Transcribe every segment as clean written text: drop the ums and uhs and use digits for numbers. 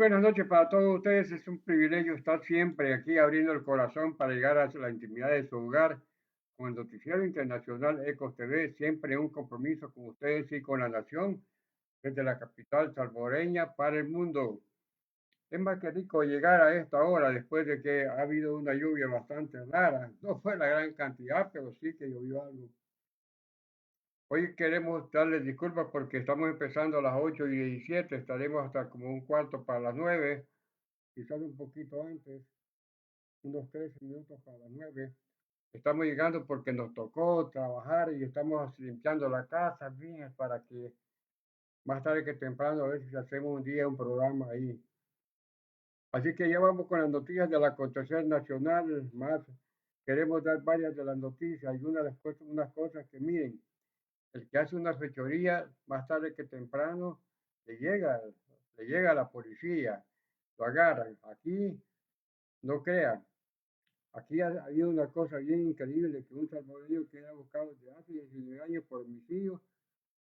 buenas noches para todos ustedes. Es un privilegio estar siempre aquí abriendo el corazón para llegar a la intimidad de su hogar con el Noticiero Internacional Ecos TV. Siempre un compromiso con ustedes y con la nación desde la capital salvadoreña para el mundo. Es más que rico llegar a esta hora después de que ha habido una lluvia bastante rara. No fue la gran cantidad, pero sí que llovió algo. Hoy queremos darles disculpas porque estamos empezando a las 8:17. Estaremos hasta como un cuarto para las 9, quizás un poquito antes, unos 13 minutos para las 9. Estamos llegando porque nos tocó trabajar y estamos limpiando la casa bien para que más tarde que temprano a ver si hacemos un día un programa ahí. Así que ya vamos con las noticias del acontecer nacional. Más queremos dar varias de las noticias. Hay unas cosas que miren, el que hace una fechoría más tarde que temprano le llega a la policía, lo agarran. Aquí no crean. Aquí ha habido una cosa bien increíble, que un salvadoreño que era buscado desde hace 19 años por homicidio,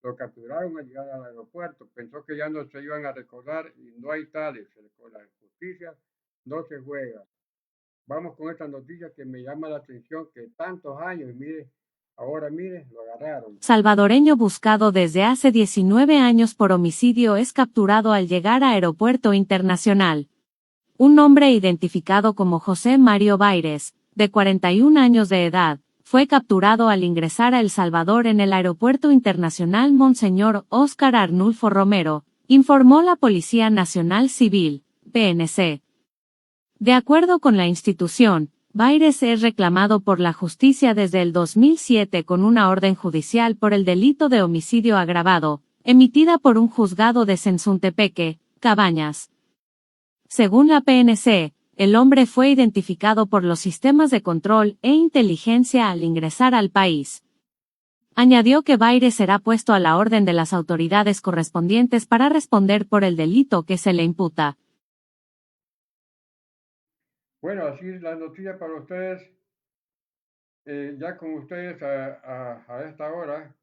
lo capturaron al llegar al aeropuerto. Pensó que ya no se iban a recordar y no hay tales. Con la justicia no se juega. Vamos con esta noticia que me llama la atención, que tantos años, mire, ahora mire, lo agarraron. Salvadoreño buscado desde hace 19 años por homicidio es capturado al llegar a Aeropuerto Internacional. Un hombre identificado como José Mario Baires, de 41 años de edad, fue capturado al ingresar a El Salvador en el Aeropuerto Internacional Monseñor Óscar Arnulfo Romero, informó la Policía Nacional Civil, PNC. De acuerdo con la institución, Baires es reclamado por la justicia desde el 2007 con una orden judicial por el delito de homicidio agravado, emitida por un juzgado de Sensuntepeque, Cabañas. Según la PNC, el hombre fue identificado por los sistemas de control e inteligencia al ingresar al país. Añadió que Baires será puesto a la orden de las autoridades correspondientes para responder por el delito que se le imputa. Bueno, así es la noticia para ustedes. Ya con ustedes a esta hora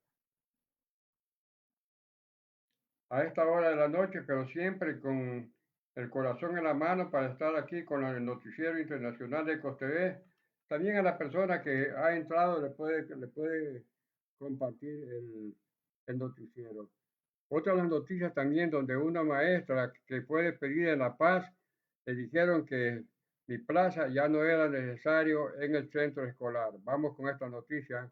de la noche, pero siempre con el corazón en la mano para estar aquí con el Noticiero Internacional de Ecos TV. También a la persona que ha entrado le puede compartir el noticiero. Otra de las noticias también donde una maestra que fue despedida en La Paz le dijeron que mi plaza ya no era necesario en el centro escolar. Vamos con esta noticia.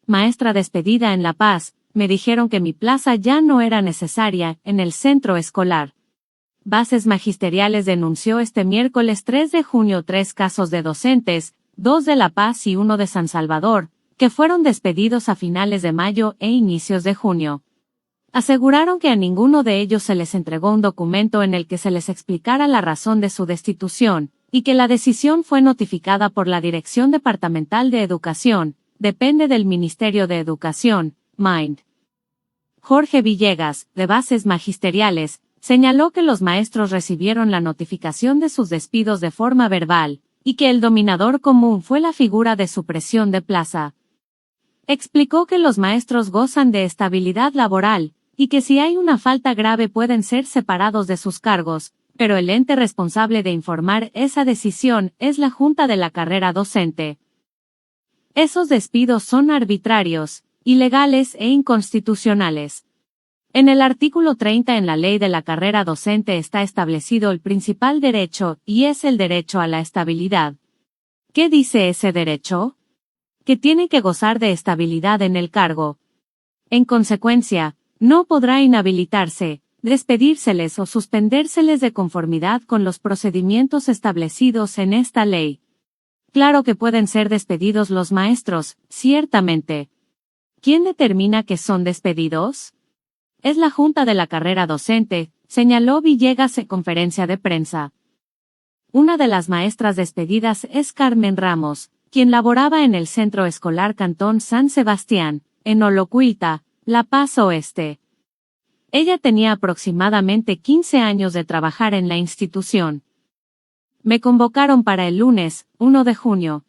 Maestra despedida en La Paz, me dijeron que mi plaza ya no era necesaria en el centro escolar. Bases Magisteriales denunció este miércoles 3 de junio 3 casos de docentes, 2 de La Paz y 1 de San Salvador, que fueron despedidos a finales de mayo e inicios de junio. Aseguraron que a ninguno de ellos se les entregó un documento en el que se les explicara la razón de su destitución, y que la decisión fue notificada por la Dirección Departamental de Educación, depende del Ministerio de Educación, MIND. Jorge Villegas, de Bases Magisteriales, señaló que los maestros recibieron la notificación de sus despidos de forma verbal, y que el dominador común fue la figura de supresión de plaza. Explicó que los maestros gozan de estabilidad laboral, y que si hay una falta grave pueden ser separados de sus cargos, pero el ente responsable de informar esa decisión es la Junta de la Carrera Docente. Esos despidos son arbitrarios, ilegales e inconstitucionales. En el artículo 30 en la Ley de la Carrera Docente está establecido el principal derecho, y es el derecho a la estabilidad. ¿Qué dice ese derecho? Que tiene que gozar de estabilidad en el cargo. En consecuencia, no podrá inhabilitarse, despedírseles o suspendérseles de conformidad con los procedimientos establecidos en esta ley. Claro que pueden ser despedidos los maestros, ciertamente. ¿Quién determina que son despedidos? Es la Junta de la Carrera Docente, señaló Villegas en conferencia de prensa. Una de las maestras despedidas es Carmen Ramos, quien laboraba en el Centro Escolar Cantón San Sebastián, en Olocuilta, La Paz Oeste. Ella tenía aproximadamente 15 años de trabajar en la institución. Me convocaron para el lunes, 1 de junio.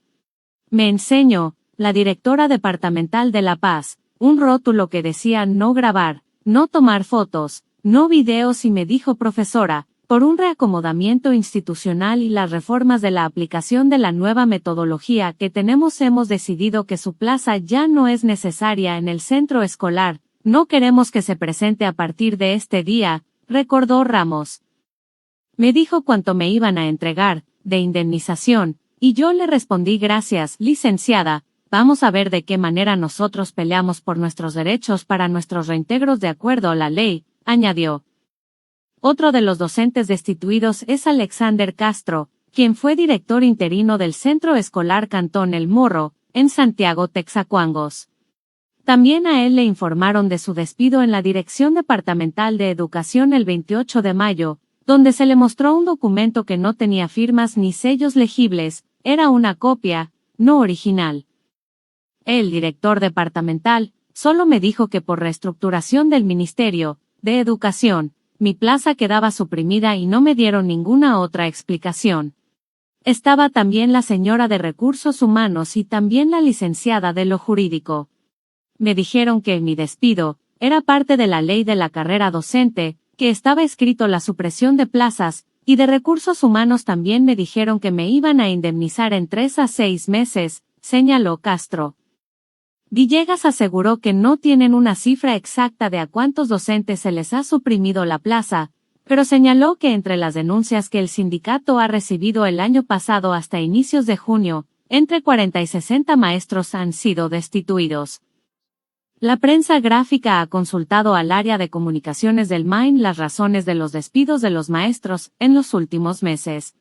Me enseñó, la directora departamental de La Paz, un rótulo que decía no grabar, no tomar fotos, no videos, y me dijo: profesora, por un reacomodamiento institucional y las reformas de la aplicación de la nueva metodología que tenemos, hemos decidido que su plaza ya no es necesaria en el centro escolar. No queremos que se presente a partir de este día, recordó Ramos. Me dijo cuánto me iban a entregar de indemnización, y yo le respondí: gracias, licenciada, vamos a ver de qué manera nosotros peleamos por nuestros derechos para nuestros reintegros de acuerdo a la ley, añadió. Otro de los docentes destituidos es Alexander Castro, quien fue director interino del Centro Escolar Cantón El Morro, en Santiago Texacuangos. También a él le informaron de su despido en la Dirección Departamental de Educación el 28 de mayo, donde se le mostró un documento que no tenía firmas ni sellos legibles, era una copia, no original. El director departamental solo me dijo que por reestructuración del Ministerio de Educación, mi plaza quedaba suprimida y no me dieron ninguna otra explicación. Estaba también la señora de Recursos Humanos y también la licenciada de lo jurídico. Me dijeron que mi despido era parte de la ley de la carrera docente, que estaba escrito la supresión de plazas, y de Recursos Humanos también me dijeron que me iban a indemnizar en 3 a 6 meses, señaló Castro. Villegas aseguró que no tienen una cifra exacta de a cuántos docentes se les ha suprimido la plaza, pero señaló que entre las denuncias que el sindicato ha recibido el año pasado hasta inicios de junio, entre 40 y 60 maestros han sido destituidos. La prensa gráfica ha consultado al área de comunicaciones del MAIN las razones de los despidos de los maestros en los últimos meses.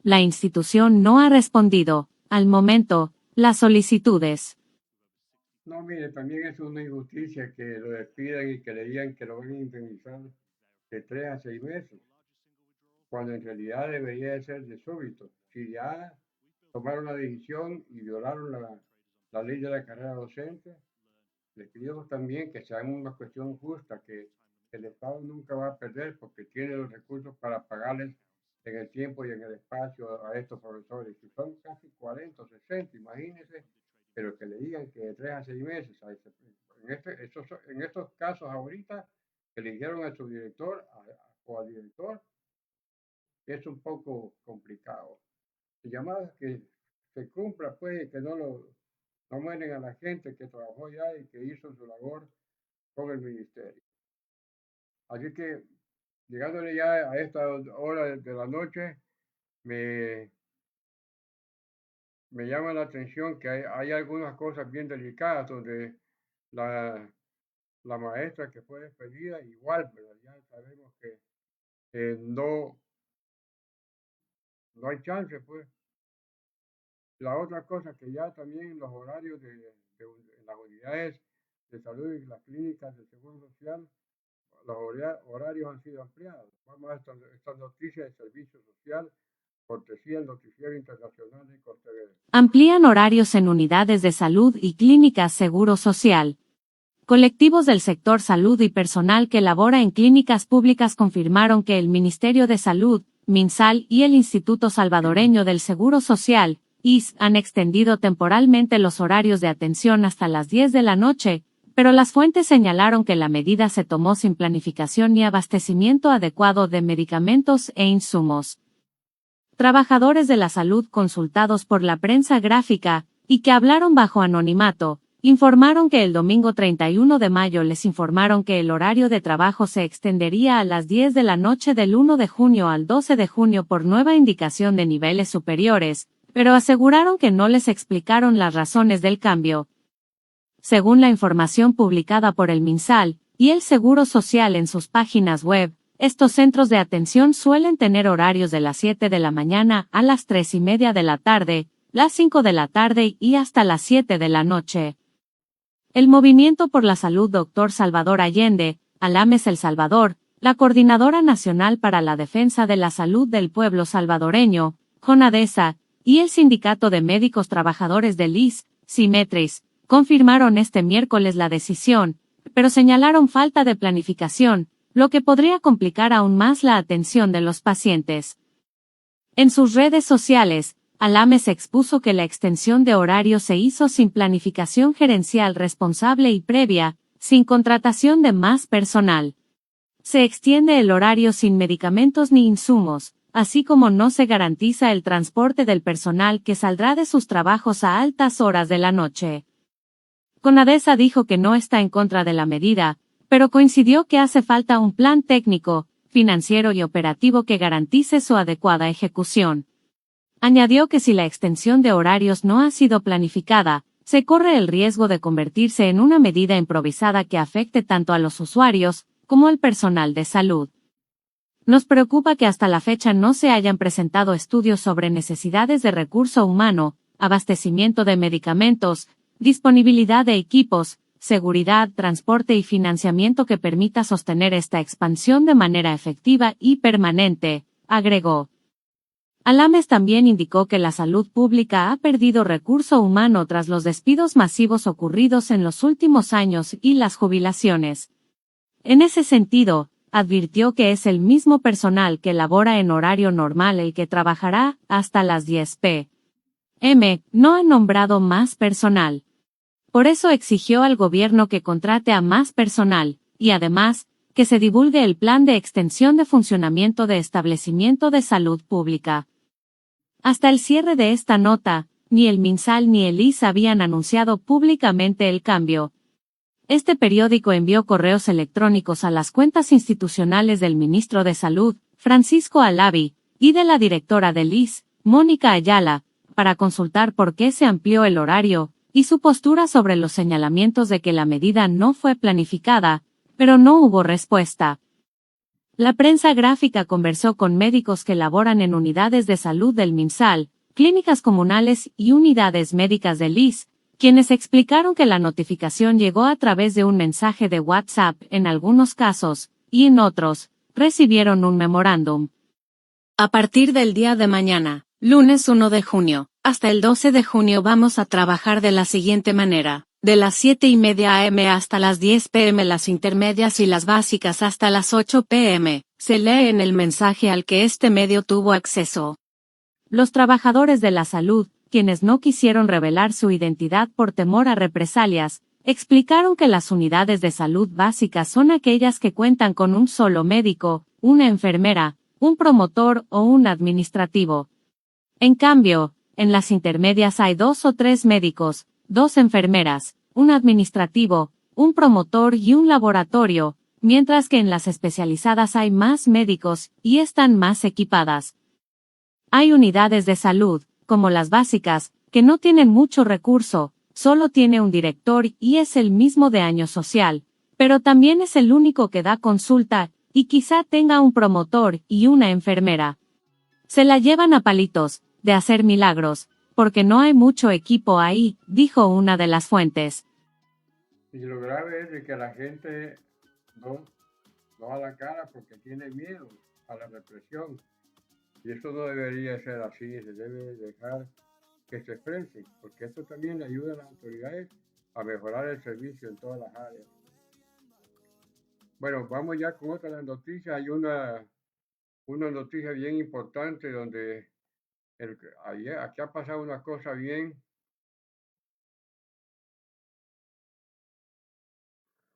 La institución no ha respondido, al momento, las solicitudes. No, mire, también es una injusticia que lo despidan y que le digan que lo van a indemnizar de 3 a 6 meses, cuando en realidad debería de ser de súbito. Si ya tomaron la decisión y violaron la ley de la carrera docente, les pido también que sea una cuestión justa, que el Estado nunca va a perder porque tiene los recursos para pagarles en el tiempo y en el espacio a estos profesores. Si son casi 40 o 60, imagínense, pero que le digan que de 3 a 6 meses. En estos casos ahorita, que le dijeron a su director o al director, es un poco complicado. Y llamadas que se cumpla, pues, y que no mueren a la gente que trabajó ya y que hizo su labor con el ministerio. Así que, llegándole ya a esta hora de la noche, me llama la atención que hay algunas cosas bien delicadas donde la maestra que fue despedida, igual, pero ya sabemos que no hay chance, pues. La otra cosa que ya también los horarios de las unidades de salud y las clínicas del Seguro Social, los horarios han sido ampliados. Vamos a esta noticia de Servicio Social, cortesía del Noticiero Internacional de COSTV. Amplían horarios en unidades de salud y clínicas Seguro Social. Colectivos del sector salud y personal que labora en clínicas públicas confirmaron que el Ministerio de Salud, MinSal, y el Instituto Salvadoreño del Seguro Social, IS, han extendido temporalmente los horarios de atención hasta las 10 de la noche, pero las fuentes señalaron que la medida se tomó sin planificación ni abastecimiento adecuado de medicamentos e insumos. Trabajadores de la salud consultados por la prensa gráfica, y que hablaron bajo anonimato, informaron que el domingo 31 de mayo les informaron que el horario de trabajo se extendería a las 10 de la noche del 1 de junio al 12 de junio por nueva indicación de niveles superiores, pero aseguraron que no les explicaron las razones del cambio. Según la información publicada por el MinSal y el Seguro Social en sus páginas web, estos centros de atención suelen tener horarios de las 7 de la mañana a las 3:30 de la tarde, las 5 de la tarde y hasta las 7 de la noche. El Movimiento por la Salud Dr. Salvador Allende, Alames El Salvador, la Coordinadora Nacional para la Defensa de la Salud del Pueblo Salvadoreño, CONADESA, y el Sindicato de Médicos Trabajadores del IS, Simetris, confirmaron este miércoles la decisión, pero señalaron falta de planificación, lo que podría complicar aún más la atención de los pacientes. En sus redes sociales, Alames expuso que la extensión de horario se hizo sin planificación gerencial responsable y previa, sin contratación de más personal. Se extiende el horario sin medicamentos ni insumos, así como no se garantiza el transporte del personal que saldrá de sus trabajos a altas horas de la noche. CONADESA dijo que no está en contra de la medida, pero coincidió que hace falta un plan técnico, financiero y operativo que garantice su adecuada ejecución. Añadió que si la extensión de horarios no ha sido planificada, se corre el riesgo de convertirse en una medida improvisada que afecte tanto a los usuarios como al personal de salud. Nos preocupa que hasta la fecha no se hayan presentado estudios sobre necesidades de recurso humano, abastecimiento de medicamentos, disponibilidad de equipos, seguridad, transporte y financiamiento que permita sostener esta expansión de manera efectiva y permanente, agregó. Alames también indicó que la salud pública ha perdido recurso humano tras los despidos masivos ocurridos en los últimos años y las jubilaciones. En ese sentido, advirtió que es el mismo personal que labora en horario normal el que trabajará hasta las 10 p.m. No ha nombrado más personal. Por eso exigió al gobierno que contrate a más personal, y además, que se divulgue el plan de extensión de funcionamiento de establecimiento de salud pública. Hasta el cierre de esta nota, ni el MinSal ni el ISSSTE habían anunciado públicamente el cambio. Este periódico envió correos electrónicos a las cuentas institucionales del ministro de Salud, Francisco Alavi, y de la directora del ISSSTE, Mónica Ayala, para consultar por qué se amplió el horario, y su postura sobre los señalamientos de que la medida no fue planificada, pero no hubo respuesta. La prensa gráfica conversó con médicos que laboran en unidades de salud del MinSal, clínicas comunales y unidades médicas del ISSSTE, quienes explicaron que la notificación llegó a través de un mensaje de WhatsApp en algunos casos, y en otros, recibieron un memorándum. A partir del día de mañana, lunes 1 de junio, hasta el 12 de junio vamos a trabajar de la siguiente manera. De las 7:30 am hasta las 10 pm las intermedias y las básicas hasta las 8 pm, se lee en el mensaje al que este medio tuvo acceso. Los trabajadores de la salud, quienes no quisieron revelar su identidad por temor a represalias, explicaron que las unidades de salud básicas son aquellas que cuentan con un solo médico, una enfermera, un promotor o un administrativo. En cambio, en las intermedias hay 2 o 3 médicos, 2 enfermeras, un administrativo, un promotor y un laboratorio, mientras que en las especializadas hay más médicos y están más equipadas. Hay unidades de salud, como las básicas, que no tienen mucho recurso, solo tiene un director y es el mismo de año social, pero también es el único que da consulta, y quizá tenga un promotor y una enfermera. Se la llevan a palitos, de hacer milagros, porque no hay mucho equipo ahí, dijo una de las fuentes. Y lo grave es de que la gente no da la cara porque tiene miedo a la represión. Y eso no debería ser así, se debe dejar que se expresen, porque esto también le ayuda a las autoridades a mejorar el servicio en todas las áreas. Bueno, vamos ya con otras noticias. Hay una noticia bien importante donde aquí ha pasado una cosa bien,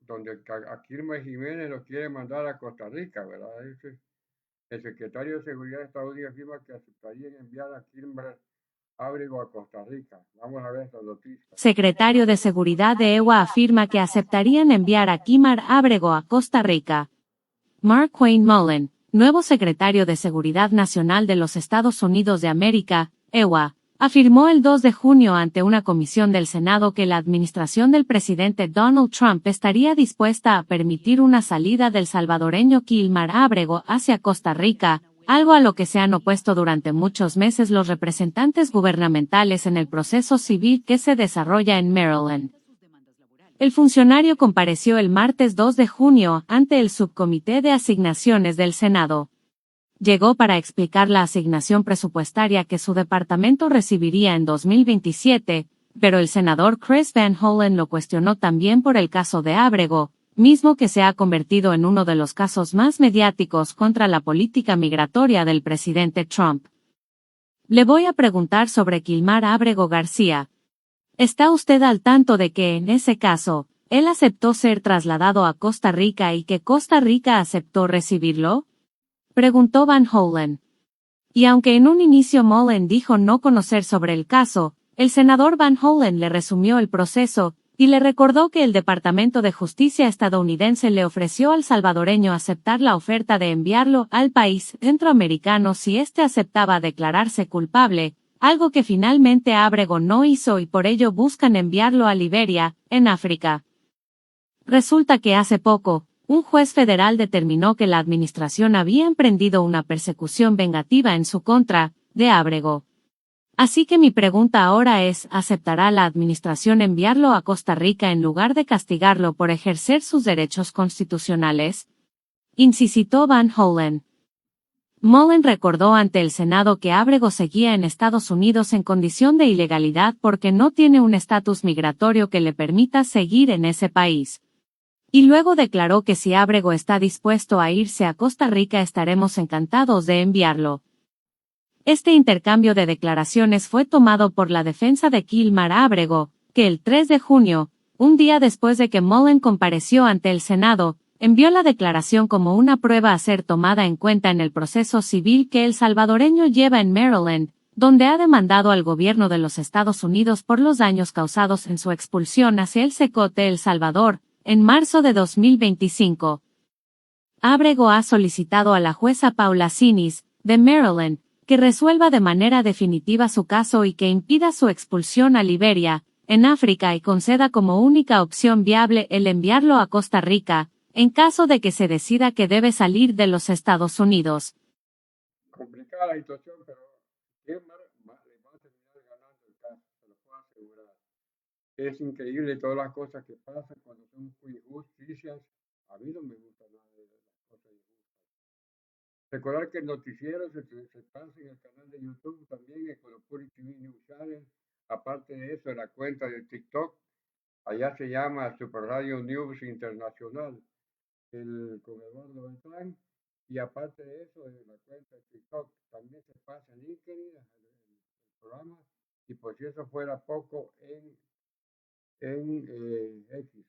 donde a Quilmes Jiménez lo quiere mandar a Costa Rica, ¿verdad? El secretario de Seguridad de Estados Unidos afirma que aceptaría enviar a Quilmes Ábrego a Costa Rica. Vamos a ver esta noticia. Secretario de Seguridad de EWA afirma que aceptarían enviar a Quilmes Ábrego a Costa Rica. Markwayne Mullin, nuevo secretario de Seguridad Nacional de los Estados Unidos de América, EWA, afirmó el 2 de junio ante una comisión del Senado que la administración del presidente Donald Trump estaría dispuesta a permitir una salida del salvadoreño Quilmes Ábrego hacia Costa Rica, algo a lo que se han opuesto durante muchos meses los representantes gubernamentales en el proceso civil que se desarrolla en Maryland. El funcionario compareció el martes 2 de junio ante el Subcomité de Asignaciones del Senado. Llegó para explicar la asignación presupuestaria que su departamento recibiría en 2027, pero el senador Chris Van Hollen lo cuestionó también por el caso de Ábrego, mismo que se ha convertido en uno de los casos más mediáticos contra la política migratoria del presidente Trump. Le voy a preguntar sobre Quilmes Ábrego García. ¿Está usted al tanto de que, en ese caso, ¿Él aceptó ser trasladado a Costa Rica y que Costa Rica aceptó recibirlo? Preguntó Van Hollen. Y aunque en un inicio Mullen dijo no conocer sobre el caso, el senador Van Hollen le resumió el proceso, y le recordó que el Departamento de Justicia estadounidense le ofreció al salvadoreño aceptar la oferta de enviarlo al país centroamericano si éste aceptaba declararse culpable, algo que finalmente Ábrego no hizo y por ello buscan enviarlo a Liberia, en África. Resulta que hace poco, un juez federal determinó que la administración había emprendido una persecución vengativa en su contra, de Ábrego. Así que mi pregunta ahora es, ¿aceptará la administración enviarlo a Costa Rica en lugar de castigarlo por ejercer sus derechos constitucionales? Insistió Van Hollen. Mullen recordó ante el Senado que Ábrego seguía en Estados Unidos en condición de ilegalidad porque no tiene un estatus migratorio que le permita seguir en ese país. Y luego declaró que si Ábrego está dispuesto a irse a Costa Rica estaremos encantados de enviarlo. Este intercambio de declaraciones fue tomado por la defensa de Kilmar Ábrego, que el 3 de junio, un día después de que Mullen compareció ante el Senado, envió la declaración como una prueba a ser tomada en cuenta en el proceso civil que el salvadoreño lleva en Maryland, donde ha demandado al gobierno de los Estados Unidos por los daños causados en su expulsión hacia el Cecote El Salvador, en marzo de 2025. Ábrego ha solicitado a la jueza Paula Sinis, de Maryland, que resuelva de manera definitiva su caso y que impida su expulsión a Liberia, en África y conceda como única opción viable el enviarlo a Costa Rica, en caso de que se decida que debe salir de los Estados Unidos. Complicada la situación, pero Kilmar le va a terminar ganando el caso, se lo puedo asegurar. Es increíble todas las cosas que pasan cuando son injusticias. A mí no me gusta nada de las cosas injustas. Recordar que el noticiero se pasa en el canal de YouTube también, en Colopuri TV News Channel. Aparte de eso, en la cuenta de TikTok, allá se llama Super Radio News Internacional, con Eduardo Beltrán. Y aparte de eso, en la cuenta de TikTok también se pasa en LinkedIn, el programa. Y por si eso fuera poco, en X.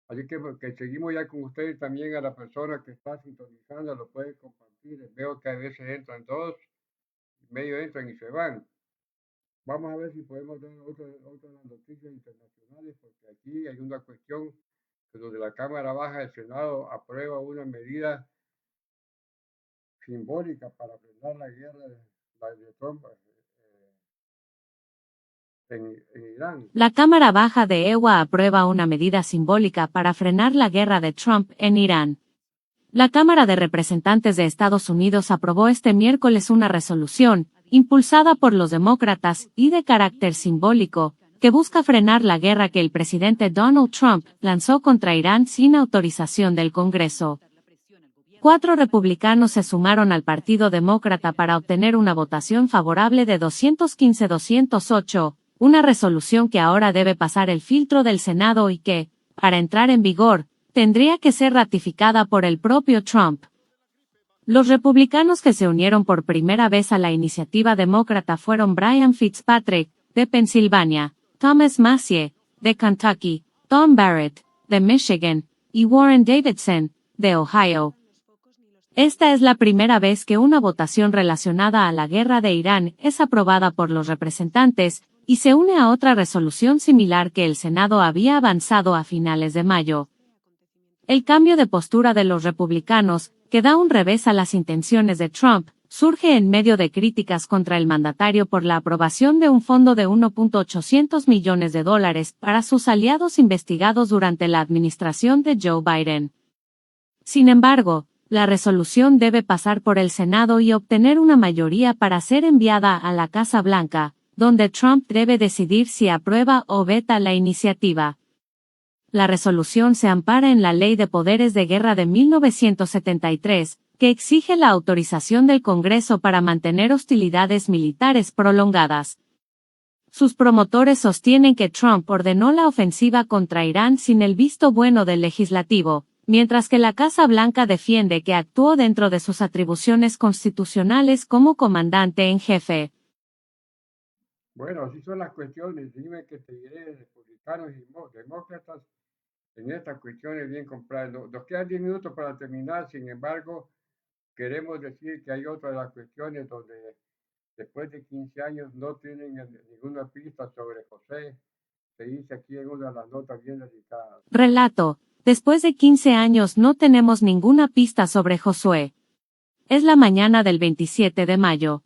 Así que seguimos ya con ustedes también a la persona que está sintonizando, lo pueden compartir. Veo que a veces entran dos, medio entran y se van. Vamos a ver si podemos dar otras noticias internacionales, porque aquí hay una cuestión que donde la Cámara Baja del Senado aprueba una medida simbólica para frenar la guerra de Trump en Irán. La Cámara Baja de EWA aprueba una medida simbólica para frenar la guerra de Trump en Irán. La Cámara de Representantes de Estados Unidos aprobó este miércoles una resolución, impulsada por los demócratas y de carácter simbólico, que busca frenar la guerra que el presidente Donald Trump lanzó contra Irán sin autorización del Congreso. 4 republicanos se sumaron al Partido Demócrata para obtener una votación favorable de 215-208, una resolución que ahora debe pasar el filtro del Senado y que, para entrar en vigor, tendría que ser ratificada por el propio Trump. Los republicanos que se unieron por primera vez a la iniciativa demócrata fueron Brian Fitzpatrick, de Pensilvania, Thomas Massie, de Kentucky, Tom Barrett, de Michigan, y Warren Davidson, de Ohio. Esta es la primera vez que una votación relacionada a la guerra de Irán es aprobada por los representantes, y se une a otra resolución similar que el Senado había avanzado a finales de mayo. El cambio de postura de los republicanos, que da un revés a las intenciones de Trump, surge en medio de críticas contra el mandatario por la aprobación de un fondo de $1.800 millones para sus aliados investigados durante la administración de Joe Biden. Sin embargo, la resolución debe pasar por el Senado y obtener una mayoría para ser enviada a la Casa Blanca, donde Trump debe decidir si aprueba o veta la iniciativa. La resolución se ampara en la Ley de Poderes de Guerra de 1973, que exige la autorización del Congreso para mantener hostilidades militares prolongadas. Sus promotores sostienen que Trump ordenó la ofensiva contra Irán sin el visto bueno del legislativo, mientras que la Casa Blanca defiende que actuó dentro de sus atribuciones constitucionales como comandante en jefe. Bueno, así son las cuestiones. Dime que te diré, republicanos y demócratas en estas cuestiones bien compradas. Nos quedan 10 minutos para terminar, sin embargo, queremos decir que hay otra de las cuestiones donde después de 15 años no tienen ninguna pista sobre José. Se dice aquí en una de las notas bien delicadas. Relato. Después de 15 años no tenemos ninguna pista sobre Josué. Es la mañana del 27 de mayo.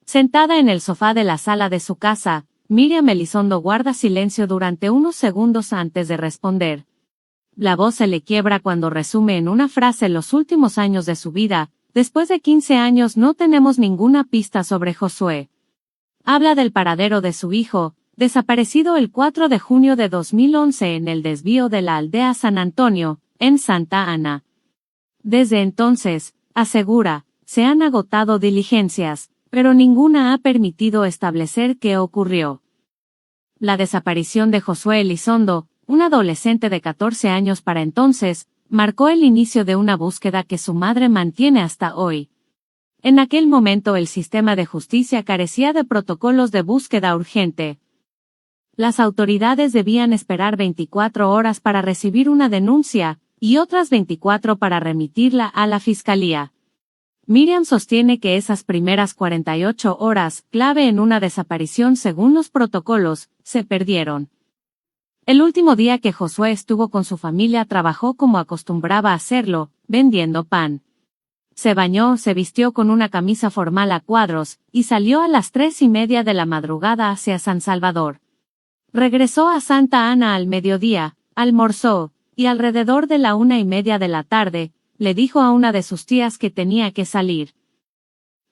Sentada en el sofá de la sala de su casa, Miriam Elizondo guarda silencio durante unos segundos antes de responder. La voz se le quiebra cuando resume en una frase los últimos años de su vida. Después de 15 años no tenemos ninguna pista sobre Josué. Habla del paradero de su hijo, desaparecido el 4 de junio de 2011 en el desvío de la aldea San Antonio, en Santa Ana. Desde entonces, asegura, se han agotado diligencias, pero ninguna ha permitido establecer qué ocurrió. La desaparición de Josué Elizondo, un adolescente de 14 años para entonces, marcó el inicio de una búsqueda que su madre mantiene hasta hoy. En aquel momento el sistema de justicia carecía de protocolos de búsqueda urgente. Las autoridades debían esperar 24 horas para recibir una denuncia, y otras 24 para remitirla a la fiscalía. Miriam sostiene que esas primeras 48 horas, clave en una desaparición según los protocolos, se perdieron. El último día que Josué estuvo con su familia trabajó como acostumbraba a hacerlo, vendiendo pan. Se bañó, se vistió con una camisa formal a cuadros, y salió a las 3:30 de la madrugada hacia San Salvador. Regresó a Santa Ana al mediodía, almorzó, y alrededor de la 1:30 de la tarde, le dijo a una de sus tías que tenía que salir.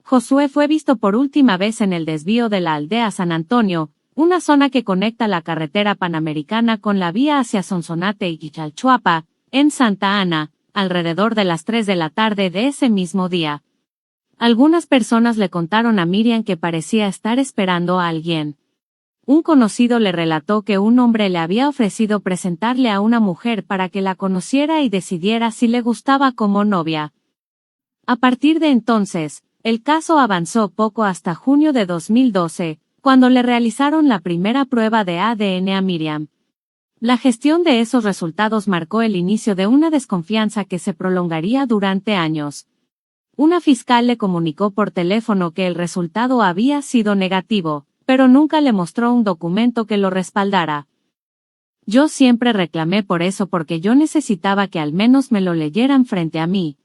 Josué fue visto por última vez en el desvío de la aldea San Antonio, una zona que conecta la carretera panamericana con la vía hacia Sonsonate y Chalchuapa, en Santa Ana, alrededor de las 3 de la tarde de ese mismo día. Algunas personas le contaron a Miriam que parecía estar esperando a alguien. Un conocido le relató que un hombre le había ofrecido presentarle a una mujer para que la conociera y decidiera si le gustaba como novia. A partir de entonces, el caso avanzó poco hasta junio de 2012, cuando le realizaron la primera prueba de ADN a Miriam. La gestión de esos resultados marcó el inicio de una desconfianza que se prolongaría durante años. Una fiscal le comunicó por teléfono que el resultado había sido negativo, pero nunca le mostró un documento que lo respaldara. Yo siempre reclamé por eso porque yo necesitaba que al menos me lo leyeran frente a mí.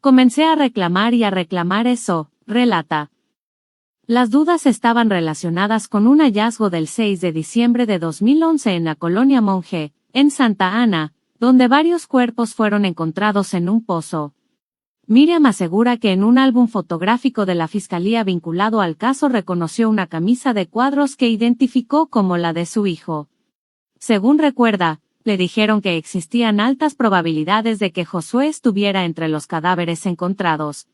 Comencé a reclamar eso, relata. Las dudas estaban relacionadas con un hallazgo del 6 de diciembre de 2011 en la colonia Monje, en Santa Ana, donde varios cuerpos fueron encontrados en un pozo. Miriam asegura que en un álbum fotográfico de la fiscalía vinculado al caso reconoció una camisa de cuadros que identificó como la de su hijo. Según recuerda, le dijeron que existían altas probabilidades de que Josué estuviera entre los cadáveres encontrados.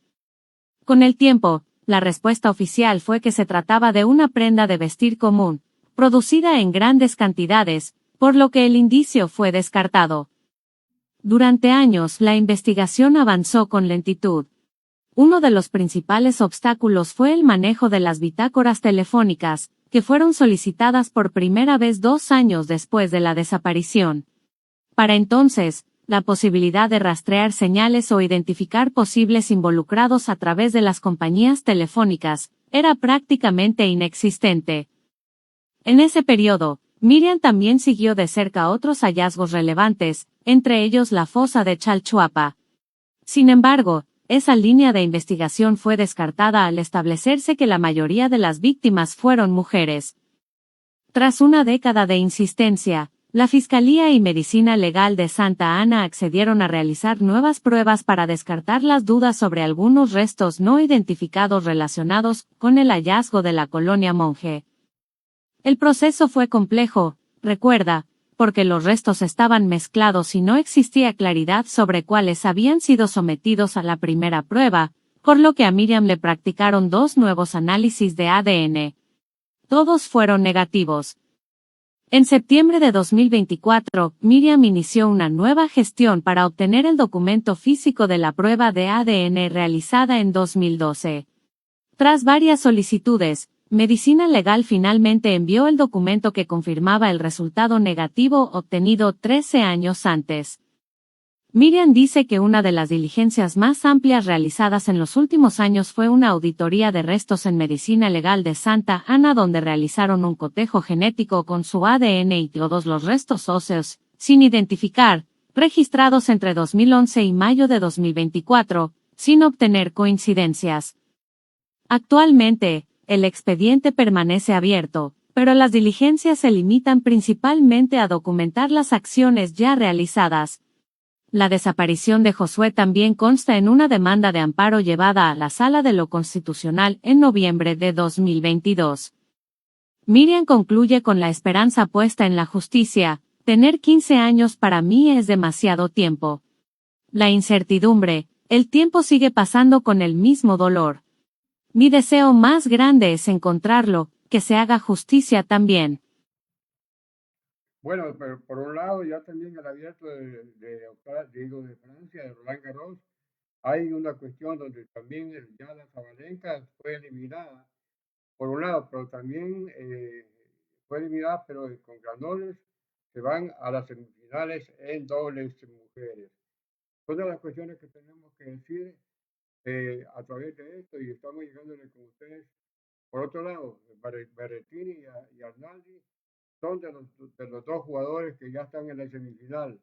Con el tiempo, la respuesta oficial fue que se trataba de una prenda de vestir común, producida en grandes cantidades, por lo que el indicio fue descartado. Durante años la investigación avanzó con lentitud. Uno de los principales obstáculos fue el manejo de las bitácoras telefónicas, que fueron solicitadas por primera vez 2 años después de la desaparición. Para entonces, la posibilidad de rastrear señales o identificar posibles involucrados a través de las compañías telefónicas era prácticamente inexistente. En ese periodo, Miriam también siguió de cerca otros hallazgos relevantes, entre ellos la fosa de Chalchuapa. Sin embargo, esa línea de investigación fue descartada al establecerse que la mayoría de las víctimas fueron mujeres. Tras una década de insistencia, la Fiscalía y Medicina Legal de Santa Ana accedieron a realizar nuevas pruebas para descartar las dudas sobre algunos restos no identificados relacionados con el hallazgo de la colonia Monje. El proceso fue complejo, recuerda, porque los restos estaban mezclados y no existía claridad sobre cuáles habían sido sometidos a la primera prueba, por lo que a Miriam le practicaron 2 nuevos análisis de ADN. Todos fueron negativos. En septiembre de 2024, Miriam inició una nueva gestión para obtener el documento físico de la prueba de ADN realizada en 2012. Tras varias solicitudes, Medicina Legal finalmente envió el documento que confirmaba el resultado negativo obtenido 13 años antes. Miriam dice que una de las diligencias más amplias realizadas en los últimos años fue una auditoría de restos en Medicina Legal de Santa Ana, donde realizaron un cotejo genético con su ADN y todos los restos óseos, sin identificar, registrados entre 2011 y mayo de 2024, sin obtener coincidencias. Actualmente, el expediente permanece abierto, pero las diligencias se limitan principalmente a documentar las acciones ya realizadas. La desaparición de Josué también consta en una demanda de amparo llevada a la Sala de lo Constitucional en noviembre de 2022. Miriam concluye con la esperanza puesta en la justicia: tener 15 años para mí es demasiado tiempo. La incertidumbre, el tiempo sigue pasando con el mismo dolor. Mi deseo más grande es encontrarlo, que se haga justicia también. Bueno, pero por un lado ya también el abierto de Francia, de Roland Garros, hay una cuestión donde también ya la Sabalenka fue eliminada, por un lado, pero también fue eliminada, pero con Granollers se van a las semifinales en dobles mujeres. Son de las cuestiones que tenemos que decir a través de esto, y estamos llegándole con ustedes. Por otro lado, Berrettini y Arnaldi son de los dos jugadores que ya están en la semifinal.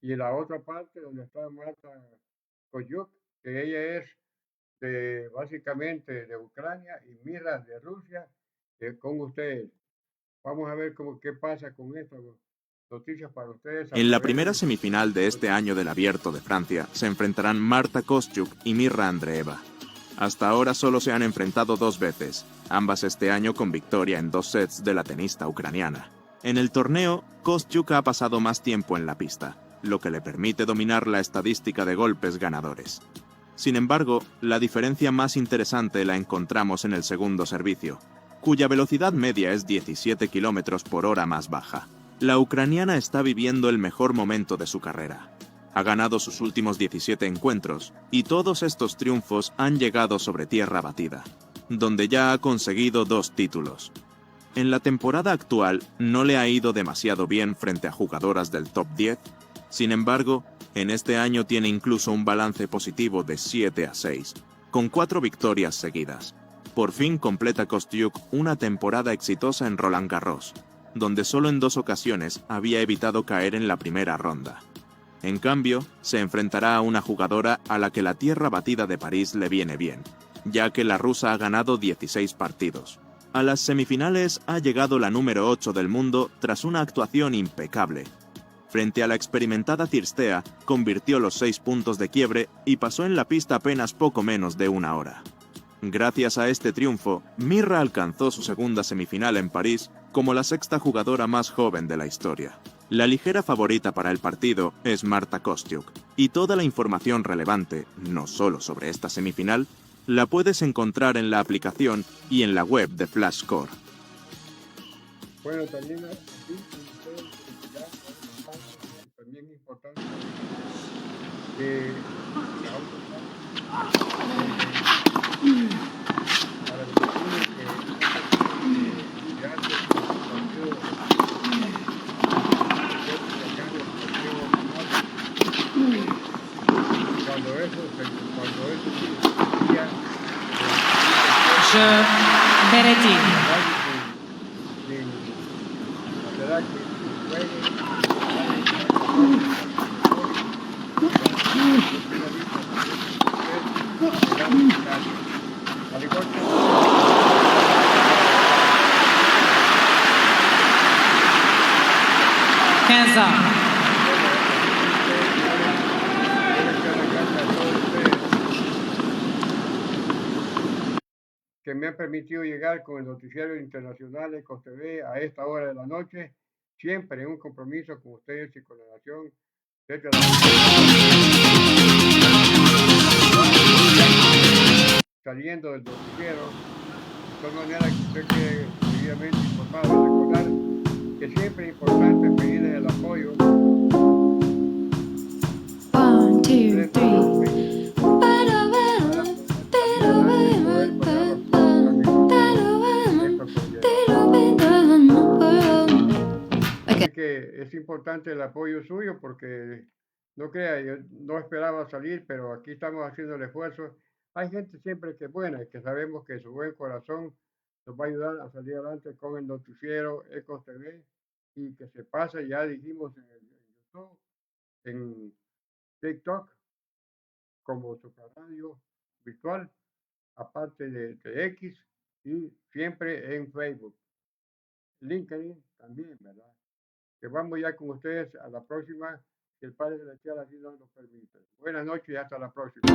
Y en la otra parte, donde está Marta Kostyuk, que ella es básicamente de Ucrania, y Mira de Rusia, con ustedes. Vamos a ver qué pasa con estas noticias para ustedes. En la primera semifinal de este año del Abierto de Francia se enfrentarán Marta Kostyuk y Mirra Andreeva. Hasta ahora solo se han enfrentado 2 veces, ambas este año con victoria en 2 sets de la tenista ucraniana. En el torneo, Kostyuk ha pasado más tiempo en la pista, lo que le permite dominar la estadística de golpes ganadores. Sin embargo, la diferencia más interesante la encontramos en el segundo servicio, cuya velocidad media es 17 km por hora más baja. La ucraniana está viviendo el mejor momento de su carrera. Ha ganado sus últimos 17 encuentros, y todos estos triunfos han llegado sobre tierra batida, donde ya ha conseguido 2 títulos. En la temporada actual no le ha ido demasiado bien frente a jugadoras del top 10, sin embargo, en este año tiene incluso un balance positivo de 7-6, con 4 victorias seguidas. Por fin completa Kostyuk una temporada exitosa en Roland Garros, donde solo en 2 ocasiones había evitado caer en la primera ronda. En cambio, se enfrentará a una jugadora a la que la tierra batida de París le viene bien, ya que la rusa ha ganado 16 partidos. A las semifinales ha llegado la número 8 del mundo tras una actuación impecable. Frente a la experimentada Cirstea, convirtió los 6 puntos de quiebre y pasó en la pista apenas poco menos de 1 hora. Gracias a este triunfo, Mirra alcanzó su segunda semifinal en París como la 6ª jugadora más joven de la historia. La ligera favorita para el partido es Marta Kostyuk, y toda la información relevante, no solo sobre esta semifinal, la puedes encontrar en la aplicación y en la web de Flash Score. Bueno, también también importante que Berrettini. Que me han permitido llegar con el noticiero internacional de ECOS-TV a esta hora de la noche, siempre en un compromiso con ustedes y con la nación. Saliendo del noticiero, de todas maneras que usted quede debidamente informado. Recordar que siempre es importante pedirles el apoyo. 1, 2, 3. es importante el apoyo suyo porque no crea, yo no esperaba salir, pero aquí estamos haciendo el esfuerzo. Hay gente siempre que es buena y que sabemos que su buen corazón nos va a ayudar a salir adelante con el noticiero Ecos TV y que se pase, ya dijimos en YouTube, en TikTok, como radio virtual, aparte de X y siempre en Facebook. LinkedIn también, ¿verdad? Que vamos ya con ustedes a la próxima, si el Padre Celestial así nos lo permite. Buenas noches y hasta la próxima.